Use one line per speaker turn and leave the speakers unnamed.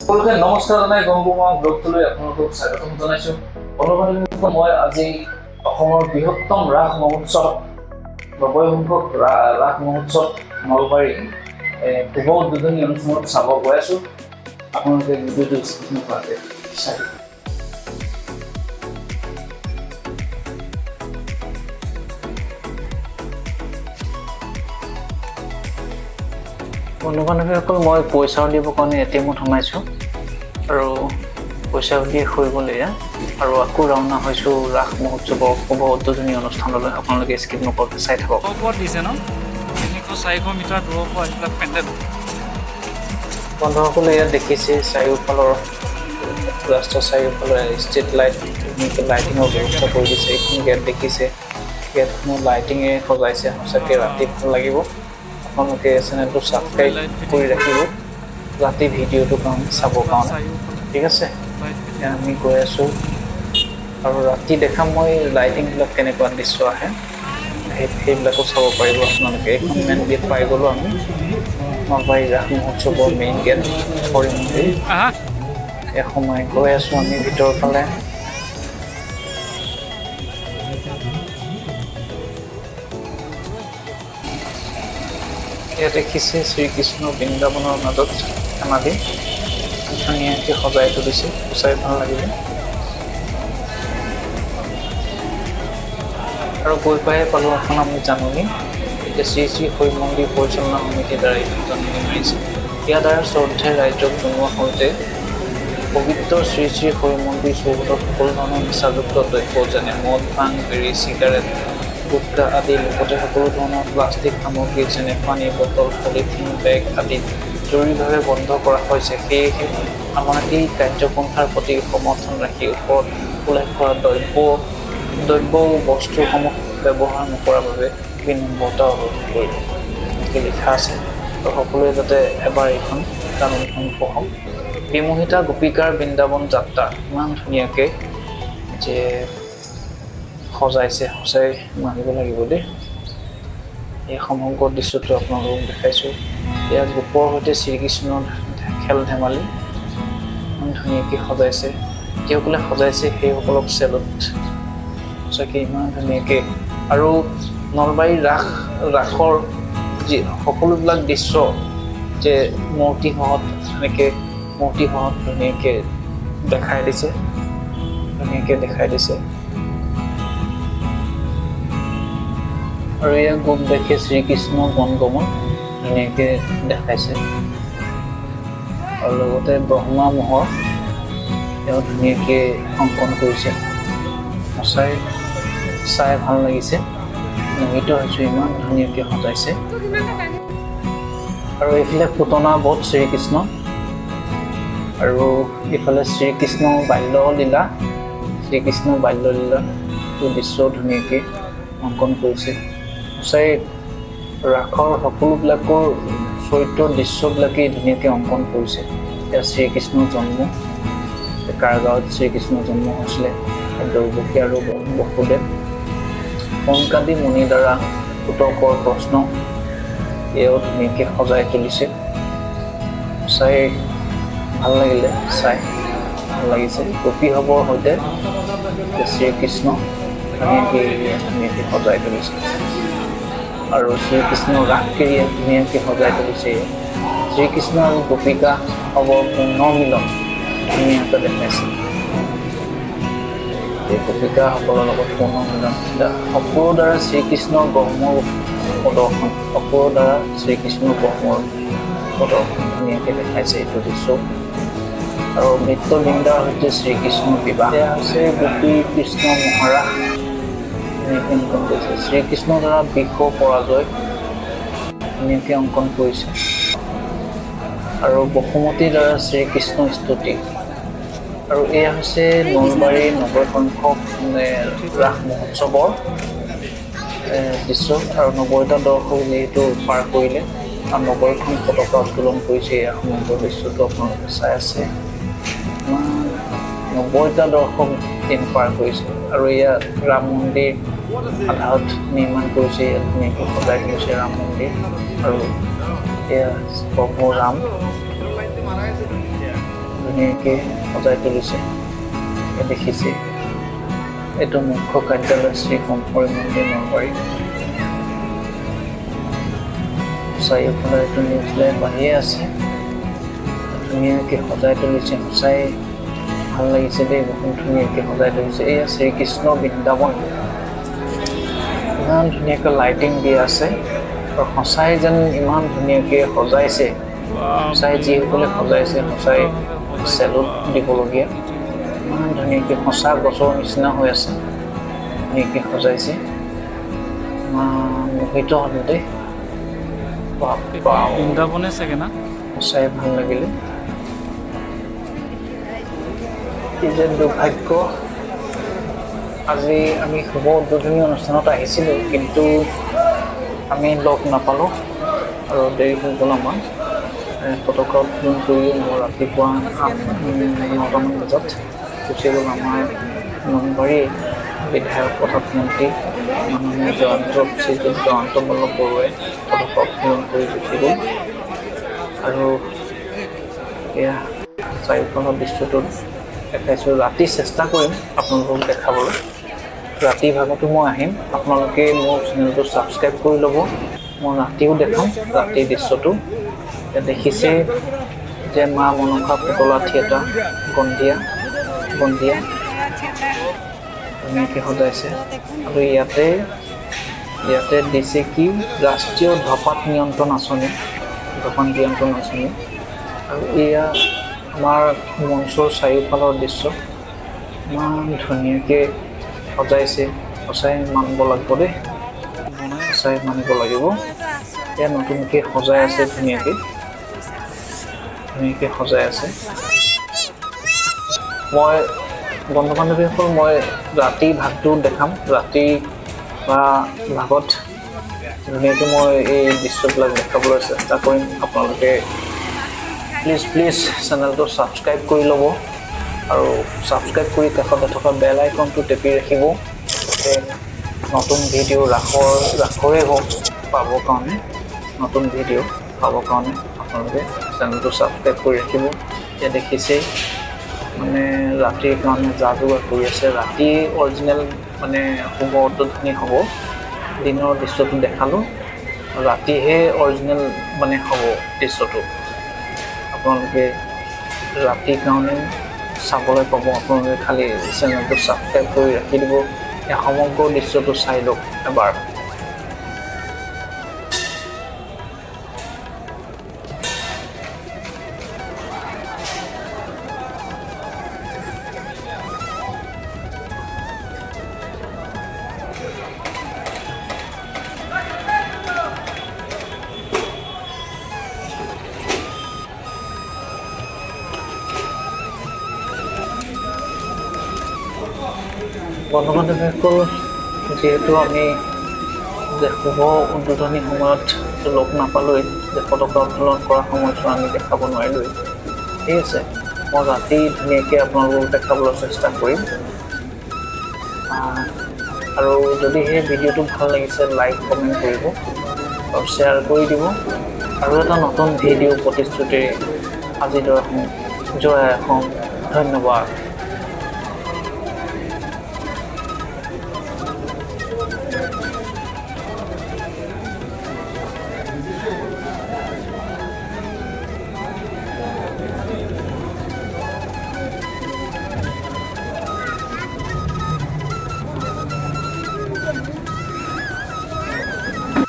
সকলোকে নমস্কাৰ জনাই গম্বু ব্লগটোলৈ আপোনালোকক স্বাগতম জনাইছোঁ। বন্ধু-বান্ধৱীসকল, মই আজি অসমৰ বৃহত্তম ৰাস মহোৎসৱ ৯০ সংখ্যক ৰাস মহোৎসৱ নলবাৰী শুভ উদ্বোধনী অনুষ্ঠানত চাব গৈ আছোঁ। আপোনালোকে ভিডিঅ'টো নোপোৱাকৈ চাই বন্ধু-বান্ধৱীসকল, মই পইচা উলিয়াবৰ কাৰণে এটিএমত সোমাইছোঁ আৰু পইচা উলিয়াই হৈ গ'ল এয়া, আৰু আকৌ ৰাওনা হৈছোঁ ৰাস মহোৎসৱৰ শুভ উদ্বোধনী অনুষ্ঠানলৈ। আপোনালোকে স্কিপ নকৰাকৈ চাই থাকক।
ওপৰত দিছে ন ৩০০-৪০০ মিটাৰ দূৰৰ পৰা এইবিলাক পেণ্ডেল।
বন্ধুসকলে ইয়াত দেখিছে চাৰিওফালৰ ৰাস্তাৰ চাৰিওফালে ষ্ট্ৰীট লাইট, লাইটিঙৰ ব্যৱস্থা কৰি দিছে। এইখন গেট দেখিছে, গেটখনৰ লাইটিঙে সজাইছে। সঁচাকৈ ৰাতি ভাল লাগিব। আপোনালোকে চেনেলটো ছাবস্ক্ৰাইব কৰি ৰাখিব ৰাতি ভিডিঅ'টো কাৰণে চাবৰ কাৰণে, ঠিক আছে? আমি গৈ আছোঁ আৰু ৰাতি দেখাম মই লাইটিংবিলাক কেনেকুৱা দৃশ্য আহে, সেইবিলাকো চাব পাৰিব আপোনালোকে। এইখন মেইন গেট পাই গ'লোঁ আমি, নলবাৰী ৰাস মহোৎসৱৰ মেইন গেট হৰি মন্দিৰ। এসময় গৈ আছোঁ আমি ভিতৰৰ ফালে। ইয়াত দেখিছে শ্ৰীকৃষ্ণ বৃন্দাবনৰ মাজত ধেমালি ধুনীয়াকৈ সজাই তুলিছে, সঁচাই ভাল লাগিলে। আৰু গৈ পাই পালোঁ এখন আমি জাননী, এতিয়া শ্ৰী শ্ৰী হৰি মন্দিৰ পৰিচালনা সমিতিৰ দ্বাৰা এইখন জাননী মাৰিছে। ইয়াৰ দ্বাৰা শ্ৰদ্ধাই ৰাইজক জনোৱা সৈতে পবিত্ৰ শ্ৰী শ্ৰী হৰি মন্দিৰ চৌহদত সকলো ধৰণৰ নিচাযুক্ত দ্ৰব্য যেনে মদ, ভাং, বিড়ি, চিগাৰেট, গুটখা আদি লগতে সকলো ধৰণৰ প্লাষ্টিক সামগ্ৰী যেনে পানী বটল, পলিথিন বেগ আদি জৰুৰীভাৱে বন্ধ কৰা হৈছে। সেয়েহে আমাৰ এই কাৰ্যপন্থাৰ প্ৰতি সমৰ্থন ৰাখি ওপৰত উল্লেখ কৰা দ্ৰব্য বস্তুসমূহ ব্যৱহাৰ নকৰাৰ বাবে বিনম্ৰতা অনুৰোধ কৰিব এনেকৈ লিখা আছে। তো সকলোৱে যাতে এবাৰ এইখন জাননীখন পঢ়ক। বিমোহিতা গোপিকাৰ বৃন্দাবন যাত্ৰা ইমান ধুনীয়াকৈ যে সজাইছে, সঁচাই মানিব লাগিব দেই। এই সমগ্ৰ দৃশ্যটো আপোনালোকক দেখাইছোঁ। ইয়াত গোপৰ সৈতে শ্ৰীকৃষ্ণৰ খেল ধেমালি ইমান ধুনীয়াকৈ সজাইছে। যিসকলে সজাইছে সেইসকলক চেলুট, সঁচাকৈ ইমান ধুনীয়াকৈ। আৰু নলবাৰী ৰাসৰ যি সকলোবিলাক দৃশ্য যে মূৰ্তিসহত এনেকৈ মূৰ্তিসহত ধুনীয়াকৈ দেখাই দিছে। আৰু এয়া গোপ দেখে শ্ৰীকৃষ্ণ বনগমন ধুনীয়াকৈ দেখাইছে। আৰু লগতে ব্ৰহ্মা মহৰ তেওঁ ধুনীয়াকৈ অংকন কৰিছে। সঁচাই চাই ভাল লাগিছে, মোহিত হৈছোঁ, ইমান ধুনীয়াকৈ সজাইছে। আৰু এইফালে পুতনা বধ শ্ৰীকৃষ্ণ, আৰু এইফালে শ্ৰীকৃষ্ণ বাল্যলীলাটো দৃশ্য ধুনীয়াকৈ অংকন কৰিছে। সঁচাই ৰাসৰ সকলোবিলাকৰ চৰিত্ৰৰ দৃশ্যবিলাকেই ধুনীয়াকৈ অংকন কৰিছে। এতিয়া শ্ৰীকৃষ্ণৰ জন্ম, কাৰাগাঁৱত শ্ৰীকৃষ্ণৰ জন্ম হৈছিলে দৈৱকী আৰু বসুদেৱ। সংকাদী মুনিৰ দ্বাৰা উত্তৰ প্ৰশ্ন এয়াও ধুনীয়াকৈ সজাই তুলিছে। সঁচাই ভাল লাগিলে, চাই ভাল লাগিছে। গোপীসৱৰ সৈতে শ্ৰীকৃষ্ণ ধুনীয়াকৈ সজাই তুলিছে। আৰু শ্ৰীকৃষ্ণৰ ৰাসক্ৰিয়া ধুনীয়াকৈ সজাই তুলিছে। শ্ৰীকৃষ্ণ আৰু গোপিকা সৱৰ পুনৰ মিলন ধুনীয়াকৈ দেখাইছে। এই গোপিকাসকলৰ লগত পুনৰ মিলন, অসুৰৰ দ্বাৰা শ্ৰীকৃষ্ণৰ ব্ৰহ্মৰ প্ৰদৰ্শন, ধুনীয়াকৈ দেখাইছে এইটো দৃশ্য। আৰু নৃত্যবৃন্দাৰ সৈতে শ্ৰীকৃষ্ণৰ বিবাহ, এয়া হৈছে গোপী কৃষ্ণ মহাৰাস ধুনীয়াকৈ অংকন কৰিছে। শ্ৰীকৃষ্ণৰ দ্বাৰা বিষ পৰাজয় ধুনীয়াকৈ অংকন কৰিছে। আৰু বসুমতীৰ দ্বাৰা শ্ৰীকৃষ্ণৰ স্তুতি। আৰু এয়া হৈছে নলবাৰী ৯০ সংখ্যক ৰাস মহোৎসৱৰ দৃশ্য। আৰু ৯০টা দৰ্শক যিহেতু পাৰ কৰিলে আৰু ৯০খন পতাকা উত্তোলন কৰিছে, এয়া সমগ্ৰ দৃশ্যটো আপোনালোকে চাই আছে। ৯০টা দৰ্শক দিন পাৰ কৰিছে। আৰু ইয়াত ৰাম মন্দিৰ আধাৰত নিৰ্মাণ কৰিছে, ইয়াত ধুনীয়াকৈ সজাই তুলিছে ৰাম মন্দিৰ। আৰু এয়া প্ৰভু ৰাম ধুনীয়াকৈ সজাই তুলিছে দেখিছে এইটো মুখ্য কাৰ্যালয় শ্ৰী শংকৰী মন্দিৰ নলবাৰী চাৰিওফালে এইটো নিউজ লাইভ আহিয়ে আছে ধুনীয়াকৈ সজাই তুলিছে সঁচাই ভাল লাগিছে দেই বহুত ধুনীয়াকৈ সজাই তুলিছে এয়া শ্ৰীকৃষ্ণ বৃন্দাবন ইমান ধুনীয়াকৈ লাইটিং দি আছে আৰু সঁচাই যেন ইমান ধুনীয়াকৈ সজাইছে সঁচাই যিসকলে সজাইছে সঁচাই চেলুট দিবলগীয়া ইমান ধুনীয়াকৈ সঁচা গছৰ নিচিনা হৈ আছে ধুনীয়াকৈ সজাইছে মোহিত হ'লো দেই
বৃন্দাবনে চাগে না
সঁচাই ভাল লাগিলে কি যে দুৰ্ভাগ্য আজি আমি শুভ উদ্বোধনী অনুষ্ঠানত আহিছিলোঁ কিন্তু আমি লগ নাপালোঁ আৰু দেৰি হৈ গ'ল আমাৰ পতকা উদ্বোধন কৰি মোৰ ৰাতিপুৱা 9টামান বজাত গুচি গ'ল আমাৰ নলবাৰী বিধায়ক প্ৰধানমন্ত্ৰী মাননীয় শ্ৰীযুত জয়ন্ত বল্লভ বৰুৱাই পতকা উত্তোলন কৰি গুচি গ'ল আৰু এয়া চাৰিওফালৰ দৃশ্যটোত দেখাইছোঁ ৰাতি চেষ্টা কৰিম আপোনালোকক দেখাবলৈ ৰাতি ভাগতো মই আহিম আপোনালোকে মোৰ চেনেলটো ছাবস্ক্ৰাইব কৰি ল'ব মই ৰাতিও দেখাম ৰাতিৰ দৃশ্যটো দেখিছে যে মা মনসা পুতলা থিয়েটাৰ গন্ধিয়া ধুনীয়াকৈ সজাইছে আৰু ইয়াতে দিছে কি ৰাষ্ট্ৰীয় ধঁপাত নিয়ন্ত্ৰণ আঁচনি আৰু এয়া আমাৰ মঞ্চৰ চাৰিওফালৰ দৃশ্য ইমান ধুনীয়াকৈ সজাইছে সঁচাই মানিব লাগিব দেই সঁচাই মানিব লাগিব এয়া নতুনকৈ সজাই আছে ধুনীয়াকৈ সজাই আছে মই বন্ধু বান্ধৱীসকল মই ৰাতি ভাগটো দেখাম ৰাতি বা ভাগত ধুনীয়াকৈ মই এই দৃশ্যবিলাক দেখাবলৈ চেষ্টা কৰিম আপোনালোকে প্লিজ চেনেলটো ছাবস্ক্ৰাইব কৰি ল'ব আৰু ছাবস্ক্ৰাইব কৰি কাষতে থকা বেল আইকনটো টেপি ৰাখিব যাতে নতুন ভিডিঅ' ৰাখৰে হওক পাবৰ কাৰণে নতুন ভিডিঅ' পাবৰ কাৰণে আপোনালোকে চেনেলটো ছাবস্ক্ৰাইব কৰি ৰাখিব এতিয়া দেখিছেই মানে ৰাতিৰ কাৰণে যা যোগাৰ কৰি আছে ৰাতি অৰিজিনেল মানে শুভ উদ্বোধনী হ'ব দিনৰ দৃশ্যটো দেখালোঁ ৰাতিহে অৰিজিনেল মানে হ'ব দৃশ্যটো আপোনালোকে ৰাতিৰ কাৰণে চাবলৈ পাব আপোনালোকে খালি চেনেলটো ছাবস্ক্ৰাইব কৰি ৰাখি দিব এই সমগ্ৰ দৃশ্যটো চাই লওক এবাৰ বন্ধু বান্ধৱীসকল যিহেতু আমি যে শুভ উদ্বোধনী সময়ত লগ নাপালোঁৱেই যে পতকা উত্তোলন কৰাৰ সময়ছোৱা আমি দেখাব নোৱাৰিলোঁৱেই ঠিক আছে মই ৰাতি ধুনীয়াকৈ আপোনালোকক দেখাবলৈ চেষ্টা কৰিম আৰু যদি সেই ভিডিঅ'টো ভাল লাগিছে লাইক কমেণ্ট কৰিব আৰু শ্বেয়াৰ কৰি দিব আৰু এটা নতুন ভিডিঅ' প্ৰতিশ্ৰুতিৰে আজিলৈ জয় অসম ধন্যবাদ